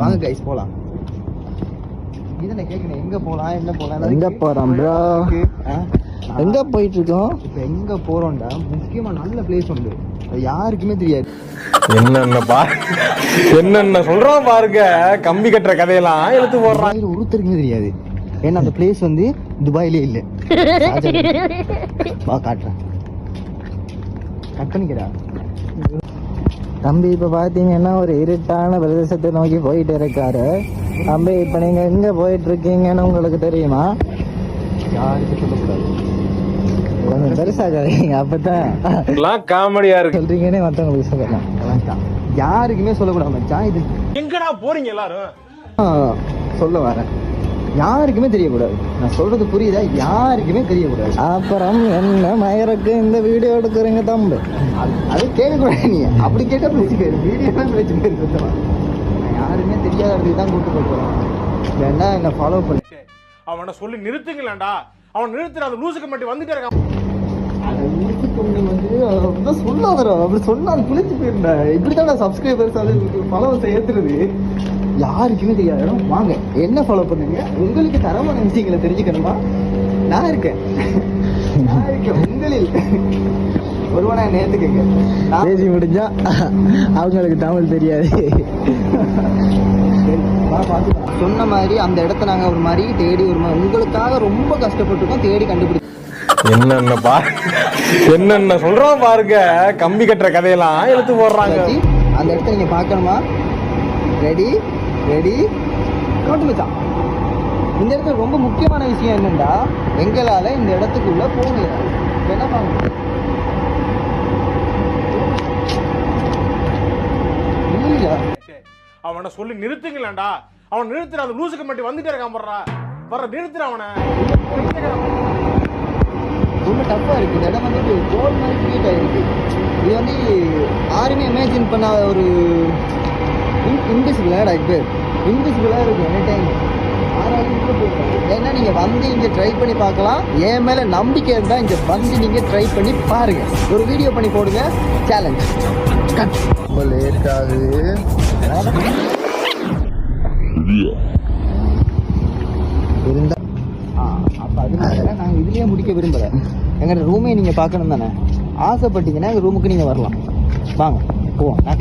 வாங்க கைஸ் போலாம். இதனை கேட்கணும் எங்க போலாம் என்ன போலாம் எங்க போறோம் ப்ரோ? எங்க போயிட்டு இருக்கோம்? இப்ப எங்க போறோம்டா முக்கியமா நல்ல பிளேஸ் உண்டு, அது யாருக்குமே தெரியாது. என்னென்ன சொல்றோம் பாருங்க, கம்பி கட்டுற கதையெல்லாம் எடுத்து போடுறாங்க, ஒருத்தருக்குமே தெரியாது. ஏன்னா அந்த பிளேஸ் வந்து துபாயிலே இல்ல. வா காட்டுறேன், கட் பண்ணிக்கிறா. தம்பி இப்ப பாத்தீங்கன்னா ஒரு இருட்டான பிரதேசத்தை நோக்கி போயிட்டு இருக்காரு. தம்பி இப்ப நீங்க எங்க போயிட்டு இருக்கீங்கன்னு உங்களுக்கு தெரியுமா? யாருக்கும் சொல்லக்கூடாது, கொஞ்சம் பெருசாகாதீங்க, அப்பதான் காமெடியா இருக்கு சொல்றீங்கன்னே மத்தவங்களுக்கு சொல்லலாம். யாருக்குமே சொல்லக்கூடாது மச்சான். இது எங்கடா போறீங்க எல்லாரும்? சொல்ல வரேன், யாருக்குமே தெரியக்கூடாது. நான் சொல்றது புரியுதா? யாருக்குமே தெரியக்கூடாது. அப்புறம் என்ன மயருக்கு இந்த வீடியோ எடுக்கிறீங்க தம்பி? அது கேட்கக்கூடாது. நீ அப்படி கேட்டா பிரச்சனை, வீடியோ தான் பிரச்சனை. சுத்தமா யாருமே தெரியாத இடத்துக்கு தான் கூட்டு போகிறோம். வேணா என்ன ஃபாலோ பண்ணி அவனை சொல்லி நிறுத்துங்களேன்டா. அவன் நிறுத்துற அந்த லூசுக்கு மட்டும் வந்துட்டே இருக்கான். அதை ஊருக்கு கொண்டு வந்து அப்படிதான் சொல்ல வரும். அப்படி சொன்னா அது குளிச்சு போயிருந்தேன். இப்படிதான் நான் சப்ஸ்கிரைபர்ஸ் அது ஃபாலோவர்ஸ் ஏற்றுறது. யாருக்குமே தெரியாத இடம். வாங்க என்ன ஃபாலோ பண்ணுங்க. உங்களுக்கு தரமான விஷயங்களை தெரிஞ்சுக்கணுமா? நான் இருக்கேன், உங்களில் ஒருவனா நேர்த்துக்கங்க. பேசி முடிஞ்சா அவங்களுக்கு தமிழ் தெரியாது. சொன்ன மாதிரி அந்த இடத்த நாங்க ஒரு மாதிரி தேடி ஒரு மாதிரி உங்களுக்காக ரொம்ப கஷ்டப்பட்டுருக்கோம், தேடி கண்டுபிடிச்சோம். என்னென்ன சொல்றோம் பாருங்க, கம்பி கட்டுற கதையெல்லாம் எடுத்து போடுறாங்க. அந்த இடத்த நீங்க பார்க்கணுமா? ரெடி ரெடி நோட்டு மச்சான். இந்த இடத்துல ரொம்ப முக்கியமான விஷயம் என்னன்னா, எங்களால இந்த இடத்துக்குள்ள போக முடியாது. என்ன பாருங்க, அவனை சொல்லி நிறுத்துங்களேன்டா. அவன் நிறுத்துற அந்த லூசுக்கு மட்டும் வந்துட்டே இருக்கான். வர்ற நிறுத்துற அவனை. ரொம்ப டஃப்பா இருக்கு. இந்த இடம் வந்து கோல் மாதிரி கிரியேட் ஆயிருக்கு. இது வந்து யாருமே இமேஜின் பண்ண ஒரு இன்விசிபிளா இப்போ இன்விசிபிளா இருக்கு எனி டைம். ஏன்னா நீங்க வந்து இங்க ட்ரை பண்ணி பார்க்கலாம். என் மேல நம்பிக்கை இருந்தா இங்க வந்து நீங்க ட்ரை பண்ணி பாருங்க. ஒரு வீடியோ பண்ணி போடுங்க, சேலஞ்ச். ரொம்ப லேட் ஆகுது. இருந்தா அப்ப அதனால நாங்க இதுலயே முடிக்க விரும்பல. எங்க ரூமே நீங்க பார்க்கணும் தானே ஆசைப்பட்டீங்கன்னா எங்க ரூமுக்கு நீங்க வரலாம். வாங்க போவோம். நான்